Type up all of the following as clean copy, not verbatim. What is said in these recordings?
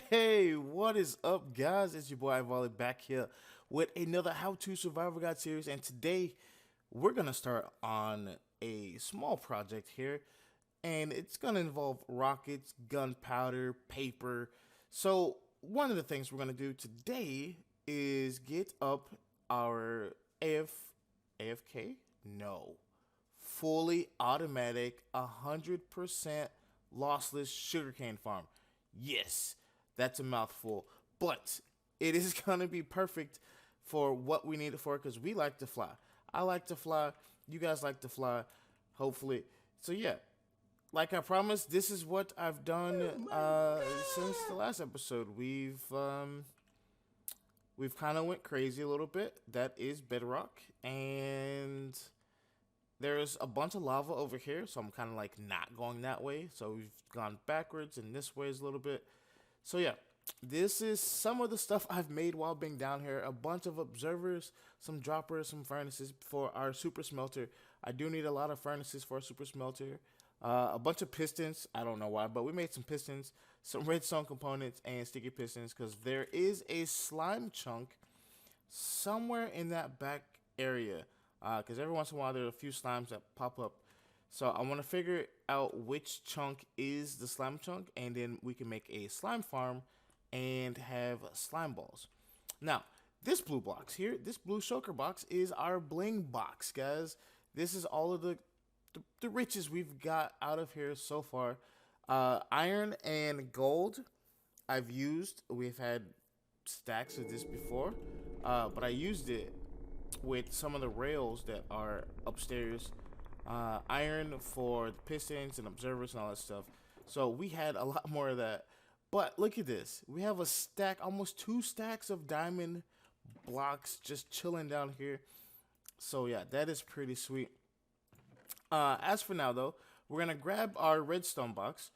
Hey, what is up, guys? It's your boy Volley back here with another How to Survival Guide series, and today we're gonna start on a small project here, and it's gonna involve rockets, gunpowder, paper. So, one of the things we're gonna do today is get up our AFK? No, fully automatic, 100% lossless sugarcane farm. Yes, that's a mouthful, but it is going to be perfect for what we need it for because we like to fly. I like to fly. You guys like to fly, hopefully. So, yeah, like I promised, this is what I've done since the last episode. We've kind of went crazy a little bit. That is bedrock, and there's a bunch of lava over here, so I'm kind of like not going that way. So we've gone backwards, and this way is a little bit. So yeah, this is some of the stuff I've made while being down here. A bunch of observers, some droppers, some furnaces for our super smelter. I do need a lot of furnaces for a super smelter. A bunch of pistons. I don't know why, but we made some pistons, some redstone components, and sticky pistons because there is a slime chunk somewhere in that back area. Because every once in a while there are a few slimes that pop up. So I want to figure out which chunk is the slime chunk, and then we can make a slime farm and have slime balls. Now, this blue box here, this blue shulker box is our bling box, guys. This is all of the riches we've got out of here so far. Iron and gold I've used. We've had stacks of this before, but I used it with some of the rails that are upstairs. Iron for the pistons and observers and all that stuff. So we had a lot more of that. But look at this. We have a stack, almost 2 stacks of diamond blocks just chilling down here. So yeah, that is pretty sweet. As for now though, we're gonna grab our redstone box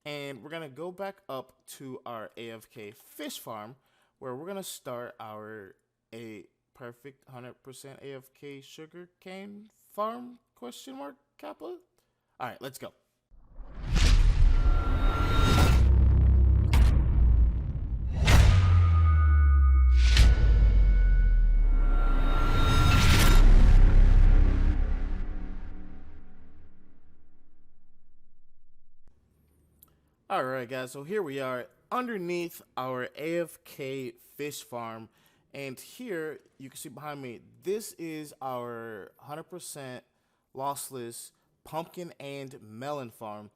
and we're gonna go back up to our AFK fish farm where we're gonna start our a perfect 100% AFK sugar cane farm question mark Kappa. All right, let's go. All right, guys. So here we are underneath our AFK fish farm, and here you can see behind me. This is our 100% lossless pumpkin and melon farm.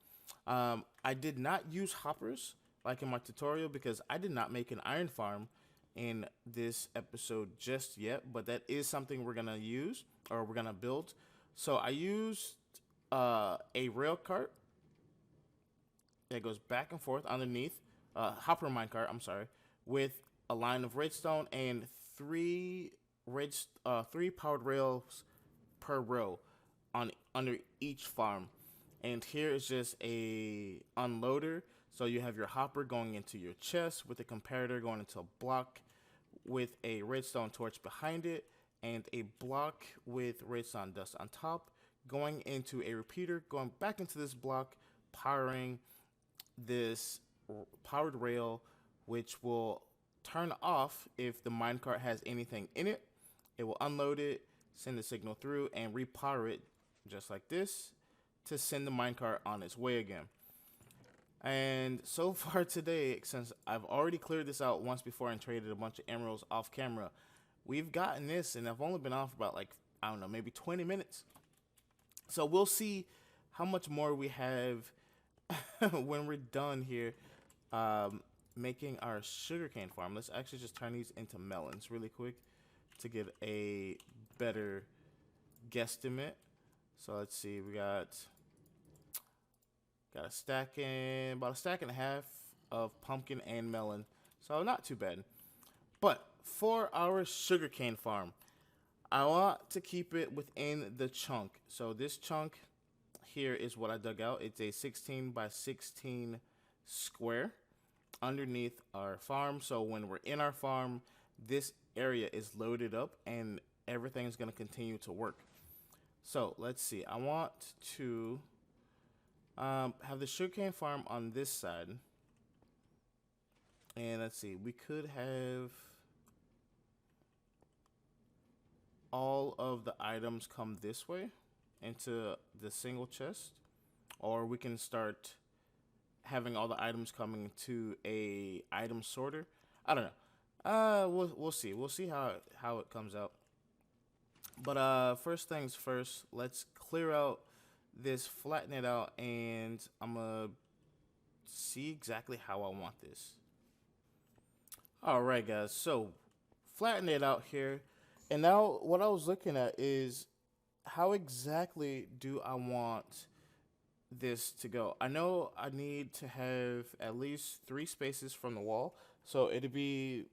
I did not use hoppers like in my tutorial because I did not make an iron farm in this episode just yet, but that is something we're gonna use or we're gonna build. So I used a rail cart that goes back and forth underneath, hopper minecart, I'm sorry, with a line of redstone and three powered rails per row on under each farm. And here is just a unloader. So you have your hopper going into your chest with a comparator going into a block with a redstone torch behind it and a block with redstone dust on top going into a repeater going back into this block powering this powered rail, which will turn off if the minecart has anything in it. It will unload it, send the signal through, and repower it just like this to send the minecart on its way again. And so far today, since I've already cleared this out once before and traded a bunch of emeralds off camera, we've gotten this, and I've only been off about like, I don't know, maybe 20 minutes. So we'll see how much more we have when we're done here making our sugarcane farm. Let's actually just turn these into melons really quick to get a better guesstimate. So let's see, we got a stack and about a stack and a half of pumpkin and melon. So not too bad. But for our sugarcane farm, I want to keep it within the chunk. So this chunk here is what I dug out. It's a 16 by 16 square underneath our farm. So when we're in our farm, this area is loaded up and everything's going to continue to work. So let's see. I want to have the sugarcane farm on this side. And let's see, we could have all of the items come this way into the single chest, or we can start having all the items coming to a item sorter. I don't know. We'll see. We'll see how it comes out. But first things first, let's clear out this, flatten it out, and I'm gonna see exactly how I want this. All right, guys. So flatten it out here, and now what I was looking at is how exactly do I want this to go? I know I need to have at least 3 spaces from the wall, so it'd be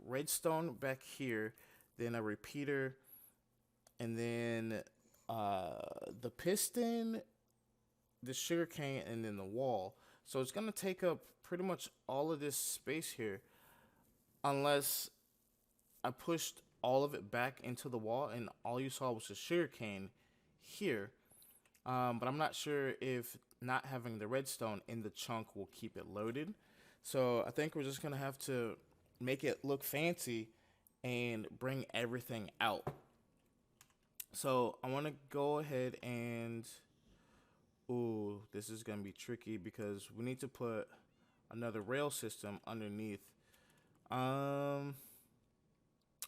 redstone back here, then a repeater, and then the piston, the sugarcane, and then the wall. So it's gonna take up pretty much all of this space here, unless I pushed all of it back into the wall and all you saw was the sugarcane here. But I'm not sure if not having the redstone in the chunk will keep it loaded. So I think we're just gonna have to make it look fancy and bring everything out. So I want to go ahead and, ooh, this is gonna be tricky because we need to put another rail system underneath,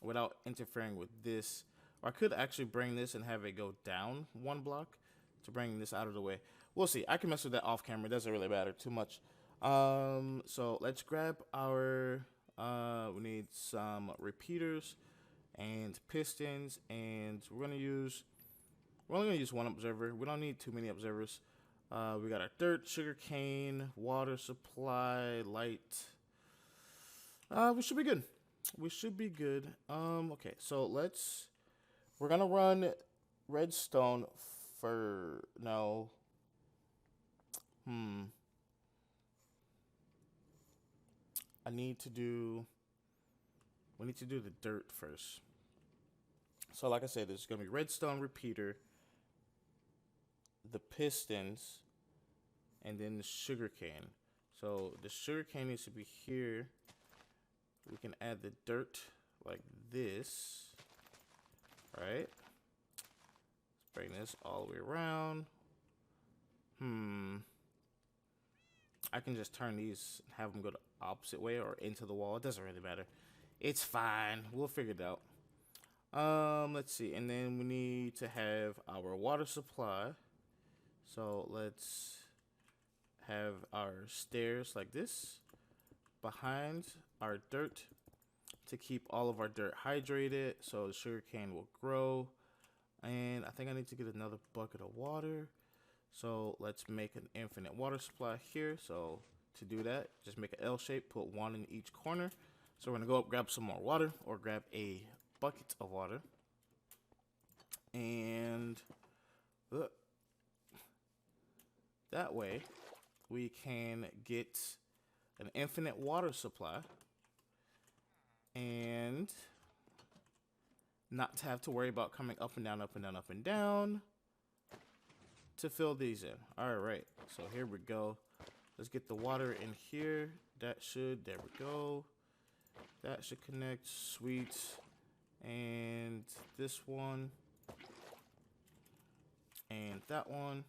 without interfering with this. Or I could actually bring this and have it go down 1 block to bring this out of the way. We'll see. I can mess with that off camera. It doesn't really matter too much. So let's grab our, we need some repeaters and pistons, and we're only gonna use 1 observer. We don't need too many observers. We got our dirt, sugarcane, water supply, light. We should be good. We should be good. Okay, so we're gonna run redstone for, no. We need to do the dirt first. So like I said, there's gonna be redstone repeater, the pistons, and then the sugarcane. So the sugarcane needs to be here. We can add the dirt like this, right? Let's bring this all the way around. I can just turn these, have them go the opposite way or into the wall. It doesn't really matter. It's fine. We'll figure it out. Let's see. And then we need to have our water supply. So let's have our stairs like this behind our dirt to keep all of our dirt hydrated so the sugarcane will grow. And I think I need to get another bucket of water. So let's make an infinite water supply here. So to do that, just make an L shape, put 1 in each corner. So we're gonna go up, grab some more water, or grab a bucket of water. And that way we can get an infinite water supply and not to have to worry about coming up and down, up and down, up and down to fill these in. All right, so here we go. Let's get the water in here. There we go. That should connect, sweet. And this one. And that one.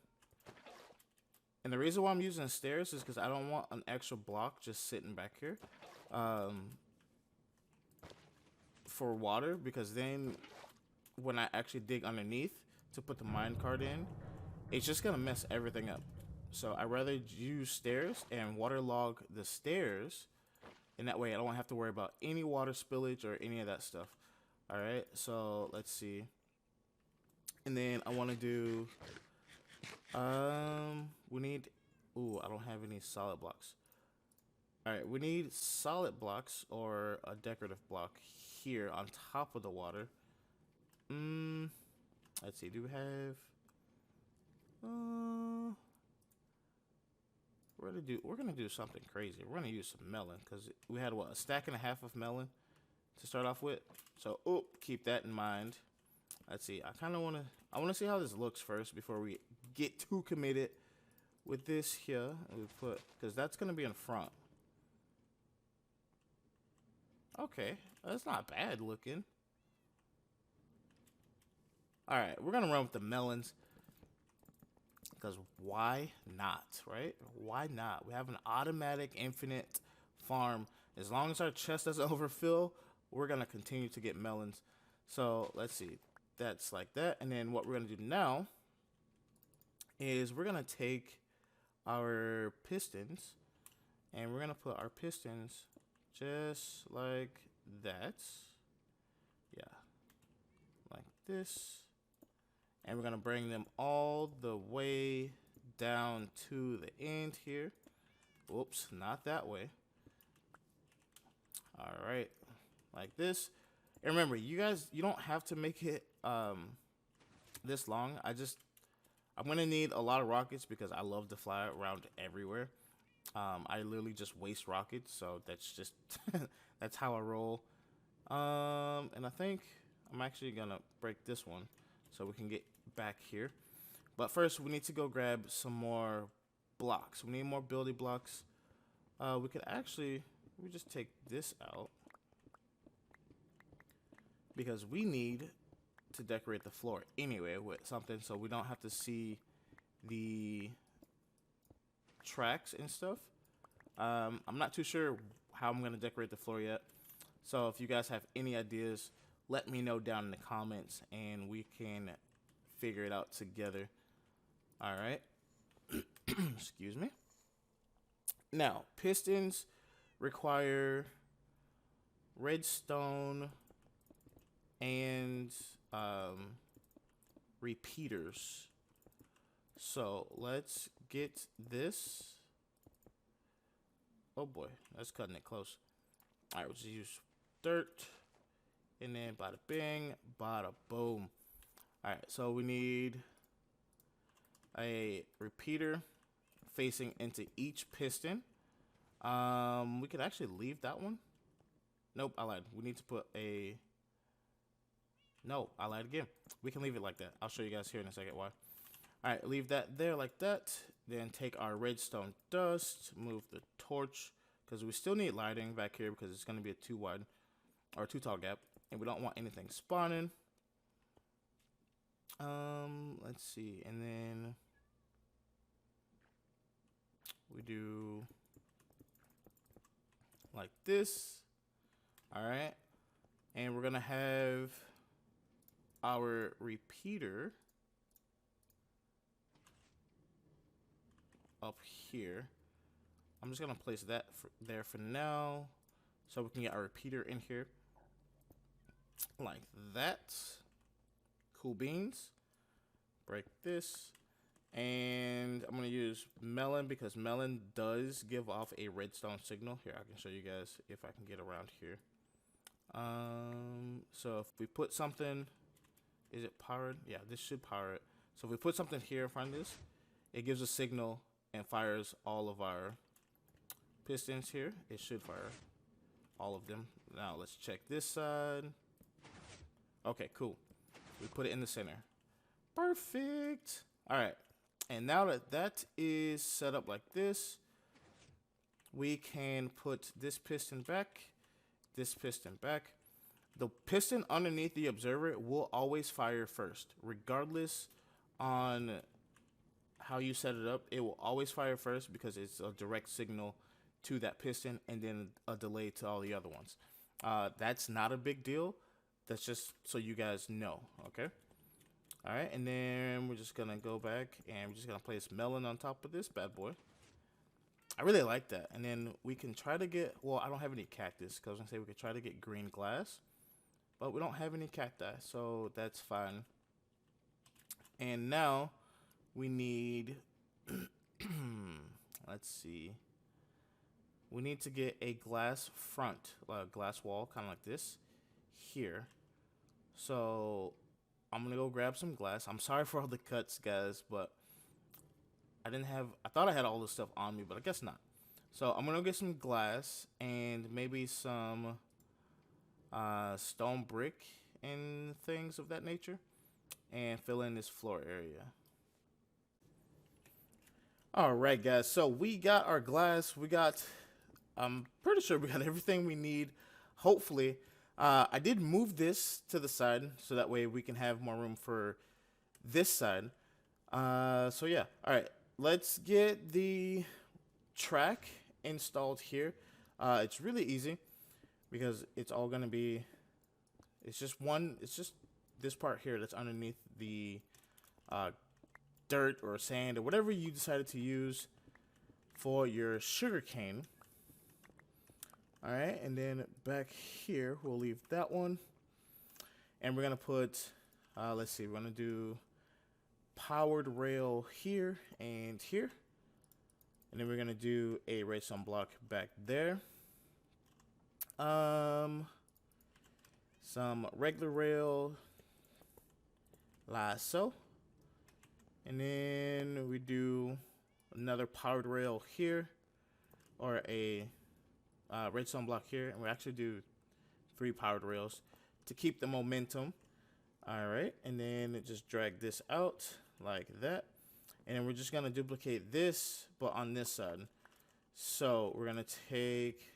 And the reason why I'm using stairs is because I don't want an extra block just sitting back here for water, because then when I actually dig underneath to put the minecart in, it's just going to mess everything up. So I'd rather use stairs and waterlog the stairs, and that way I don't have to worry about any water spillage or any of that stuff. All right, so let's see. And then I want to do, we need, ooh, I don't have any solid blocks. All right, we need solid blocks or a decorative block here on top of the water. Let's see, do we have, we're gonna do something crazy. We're gonna use some melon, because we had, what, a stack and a half of melon to start off with. So, keep that in mind. Let's see, I want to see how this looks first before we get too committed with this here. And we put, because that's gonna be in front. Okay, that's not bad looking. All right, we're gonna run with the melons because why not, right? Why not? We have an automatic infinite farm. As long as our chest doesn't overfill, we're gonna continue to get melons. So let's see, that's like that. And then what we're gonna do now is we're gonna take our pistons and we're gonna put our pistons just like that. Yeah, like this. And we're gonna bring them all the way down to the end here. Whoops, not that way. All right, like this. And remember, you guys, you don't have to make it this long. I'm gonna need a lot of rockets because I love to fly around everywhere. I literally just waste rockets, so that's just that's how I roll. And I think I'm actually gonna break this one so we can get back here. But first, we need to go grab some more blocks. We need more building blocks. We could actually, we just take this out because we need to decorate the floor anyway with something so we don't have to see the tracks and stuff. I'm not too sure how I'm going to decorate the floor yet. So if you guys have any ideas, let me know down in the comments and we can figure it out together. All right. Excuse me. Now, pistons require redstone and repeaters. So let's get this. Oh boy, that's cutting it close. All right, we'll just use dirt, and then bada bing, bada boom. All right, so we need a repeater facing into each piston. We could actually leave that one. Nope, I lied. We need to put a. No, I lied again. We can leave it like that. I'll show you guys here in a second why. All right, leave that there like that. Then take our redstone dust, move the torch, because we still need lighting back here because it's going to be a too wide or too tall gap, and we don't want anything spawning. Let's see, and then we do like this. All right, and we're gonna have our repeater up here. I'm just gonna place that there for now so we can get our repeater in here like that. Cool beans. Break this, and I'm gonna use melon because melon does give off a redstone signal. Here, I can show you guys if I can get around here. So if we put something, is it powered? Yeah, this should power it. So if we put something here in front of this, it gives a signal and fires all of our pistons here. It should fire all of them. Now let's check this side. Okay, cool. We put it in the center. Perfect. All right. And now that that is set up like this, we can put this piston back, this piston back. The piston underneath the observer will always fire first, regardless on how you set it up. It will always fire first because it's a direct signal to that piston and then a delay to all the other ones. That's not a big deal. That's just so you guys know, okay? All right, and then we're just gonna go back and we're just gonna place melon on top of this bad boy. I really like that. And then we can try to get, well, I don't have any cactus because I was gonna say we could try to get green glass, but we don't have any cacti, so that's fine. And now we need, let's see, we need to get a glass front, glass wall, kind of like this here. So I'm gonna go grab some glass. I'm sorry for all the cuts, guys, but I thought I had all this stuff on me, but I guess not. So I'm gonna get some glass and maybe some stone brick and things of that nature and fill in this floor area. All right, guys, so we got our glass. I'm pretty sure we got everything we need. hopefully, I did move this to the side so that way we can have more room for this side. So yeah, all right, let's get the track installed here. It's really easy because it's all gonna be, it's just this part here that's underneath the dirt or sand or whatever you decided to use for your sugarcane. All right, and then back here, we'll leave that one. And we're gonna put, let's see, we're gonna do powered rail here and here. And then we're gonna do a redstone block back there. Some regular rail, like so. And then we do another powered rail here, or a redstone block here, and we actually do 3 powered rails to keep the momentum. All right, and then just drag this out like that, and then we're just gonna duplicate this, but on this side. So we're gonna take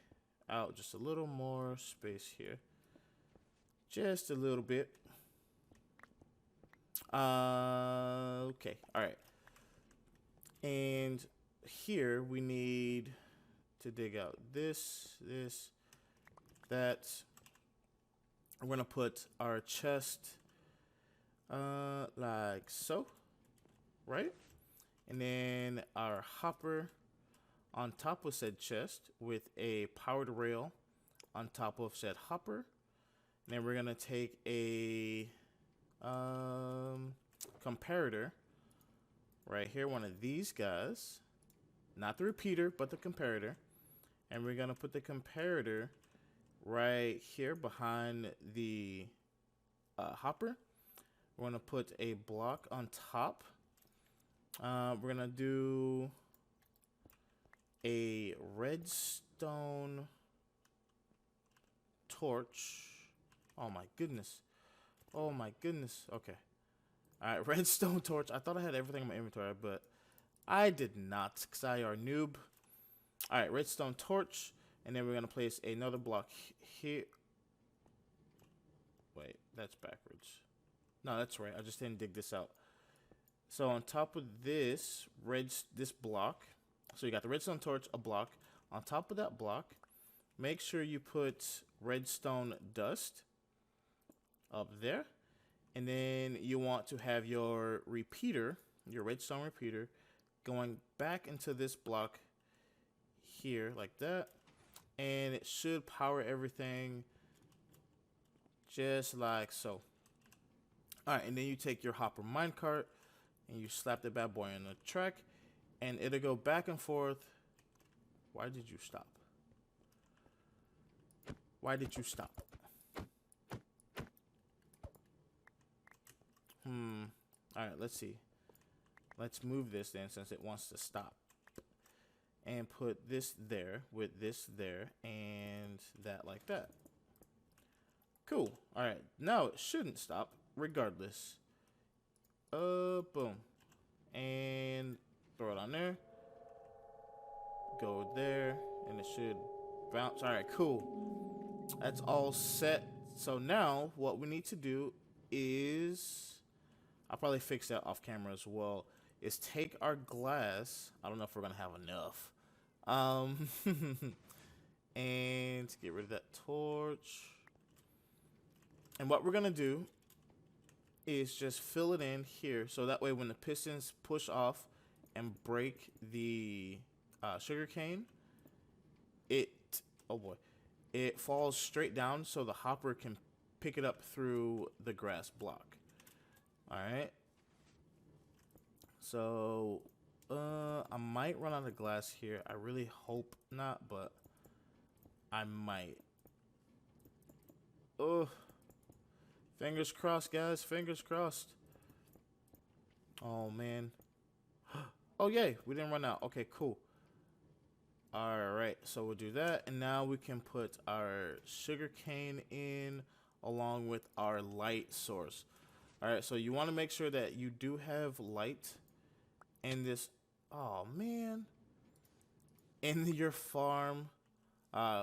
out just a little more space here, just a little bit. Okay, all right, and here we need to dig out this, that. We're gonna put our chest like so, right? And then our hopper on top of said chest with a powered rail on top of said hopper. And then we're gonna take a comparator right here, one of these guys, not the repeater, but the comparator. And we're gonna put the comparator right here behind the hopper. We're gonna put a block on top. We're gonna do a redstone torch. Oh my goodness. Oh my goodness. Okay. All right, redstone torch. I thought I had everything in my inventory, but I did not, because I are noob. All right, redstone torch. And then we're going to place another block here. Wait, that's backwards. No, that's right. I just didn't dig this out. So on top of this block, so you got the redstone torch, a block. On top of that block, make sure you put redstone dust up there. And then you want to have your repeater, your redstone repeater, going back into this block here like that. And it should power everything just like so. All right, and then you take your hopper minecart and you slap the bad boy on the track, and it'll go back and forth. Why did you stop? Why did you stop? All right, let's see. Let's move this then, since it wants to stop. And put this there with this there and that like that. Cool. All right. Now it shouldn't stop regardless. Boom. And throw it on there. Go there. And it should bounce. All right, cool. That's all set. So now what we need to do is, I'll probably fix that off camera as well, is take our glass. I don't know if we're going to have enough. And get rid of that torch. And what we're gonna do is just fill it in here, so that way when the pistons push off and break the sugarcane, it falls straight down so the hopper can pick it up through the grass block. All right. So I might run out of glass here. I really hope not, but I might. Oh, fingers crossed, guys. Fingers crossed. Oh, man. Oh, yay. We didn't run out. Okay, cool. All right. So we'll do that. And now we can put our sugarcane in along with our light source. All right. So you want to make sure that you do have light in this. Oh, man. In your farm,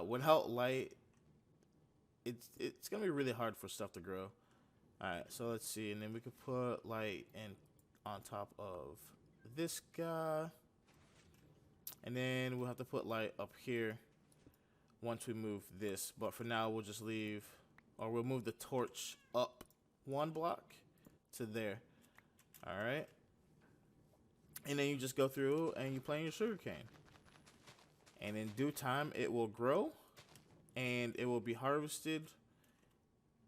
without light, it's gonna be really hard for stuff to grow. All right, so let's see, and then we could put light in on top of this guy, and then we'll have to put light up here once we move this. But for now, we'll just leave, or we'll move the torch up 1 block to there. All right, and then you just go through and you plant your sugarcane, and in due time it will grow, and it will be harvested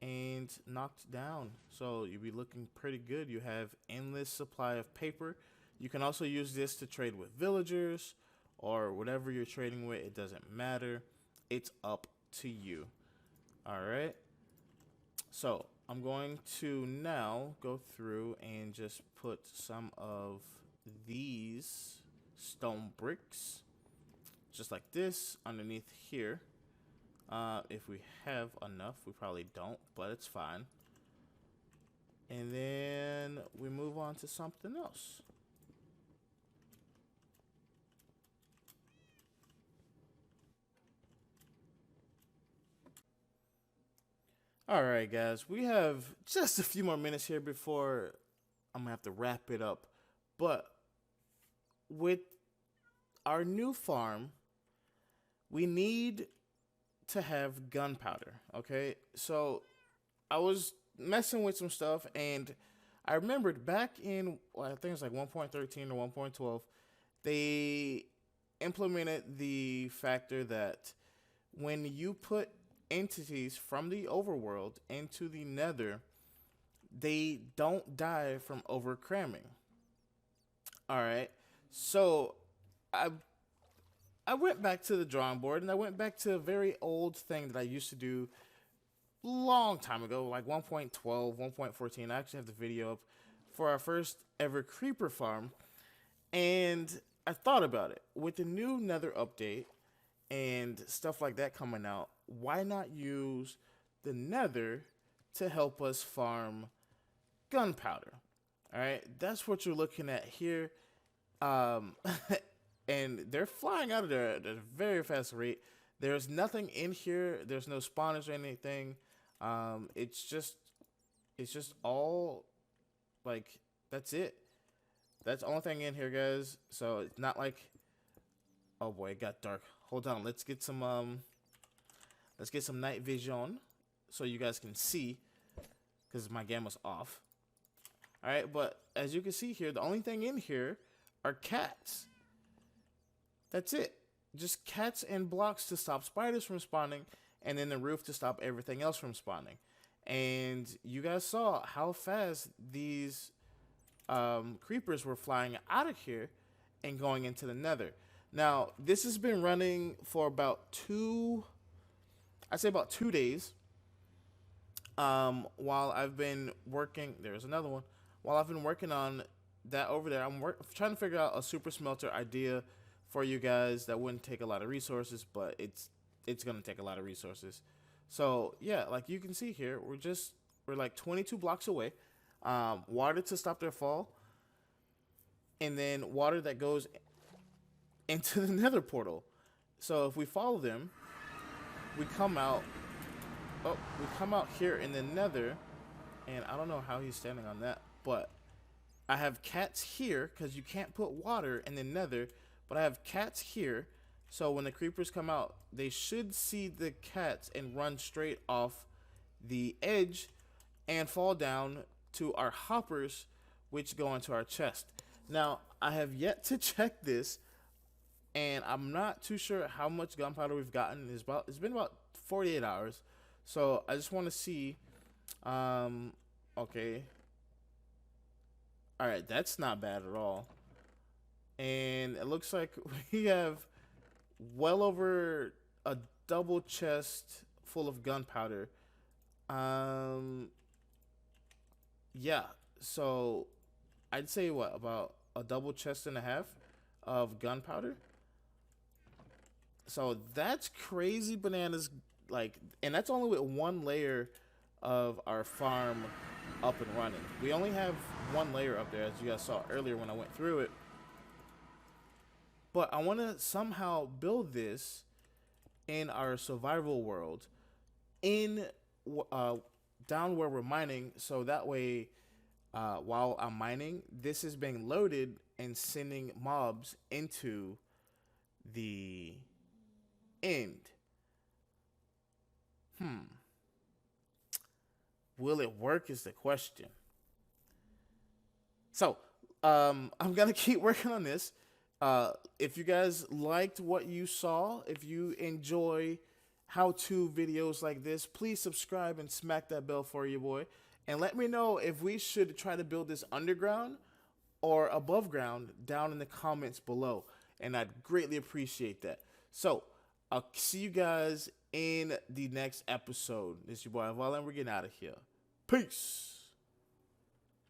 and knocked down. So you'll be looking pretty good. You have endless supply of paper. You can also use this to trade with villagers or whatever you're trading with. It doesn't matter. It's up to you. All right. So I'm going to now go through and just put some of these stone bricks just like this underneath here. If we have enough, we probably don't, but it's fine. And then we move on to something else. All right, guys, we have just a few more minutes here before I'm gonna have to wrap it up. But with our new farm, we need to have gunpowder. Okay, so I was messing with some stuff, and I remembered back in, well, I think it's like 1.13 or 1.12, they implemented the factor that when you put entities from the overworld into the nether, they don't die from over cramming. All right, so I went back to the drawing board, and I went back to a very old thing that I used to do long time ago, like 1.12, 1.14. I actually have the video up for our first ever creeper farm. And I thought about it. With the new nether update and stuff like that coming out, why not use the nether to help us farm gunpowder? All right, that's what you're looking at here. And they're flying out of there at a very fast rate. There's nothing in here. There's no spawners or anything. It's just all, like, that's it. That's the only thing in here, guys. So it's not like, oh boy, it got dark. Hold on, let's get some night vision so you guys can see, because my gamma's off. All right, but as you can see here, the only thing in here are cats. That's it. Just cats and blocks to stop spiders from spawning, and then the roof to stop everything else from spawning. And you guys saw how fast these creepers were flying out of here and going into the nether. Now, this has been running for about I'd say about 2 days. While I've been working, there's another one. While I've been working on that over there, I'm trying to figure out a super smelter idea for you guys that wouldn't take a lot of resources, but it's gonna take a lot of resources. So yeah, like you can see here, we're like 22 blocks away. Water to stop their fall, and then water that goes into the nether portal. So if we follow them, we come out. Oh, we come out here in the nether, and I don't know how he's standing on that, but I have cats here because you can't put water in the nether. But I have cats here, so when the creepers come out, they should see the cats and run straight off the edge and fall down to our hoppers, which go into our chest. Now, I have yet to check this, and I'm not too sure how much gunpowder we've gotten. It's been about 48 hours, so I just want to see. Okay. All right, that's not bad at all. And it looks like we have well over a double chest full of gunpowder. Yeah, so I'd say what, about a double chest and a half of gunpowder. So that's crazy bananas, like, and that's only with one layer of our farm up and running. We only have one layer up there, as you guys saw earlier when I went through it. But I want to somehow build this in our survival world in uh, down where we're mining, so that way while I'm mining, this is being loaded and sending mobs into the end. Will it work is the question. So, I'm gonna keep working on this. If you guys liked what you saw, if you enjoy how-to videos like this, please subscribe and smack that bell for you, boy. And let me know if we should try to build this underground or above ground down in the comments below. And I'd greatly appreciate that. So, I'll see you guys in the next episode. This is your boy Val, and we're getting out of here. Peace.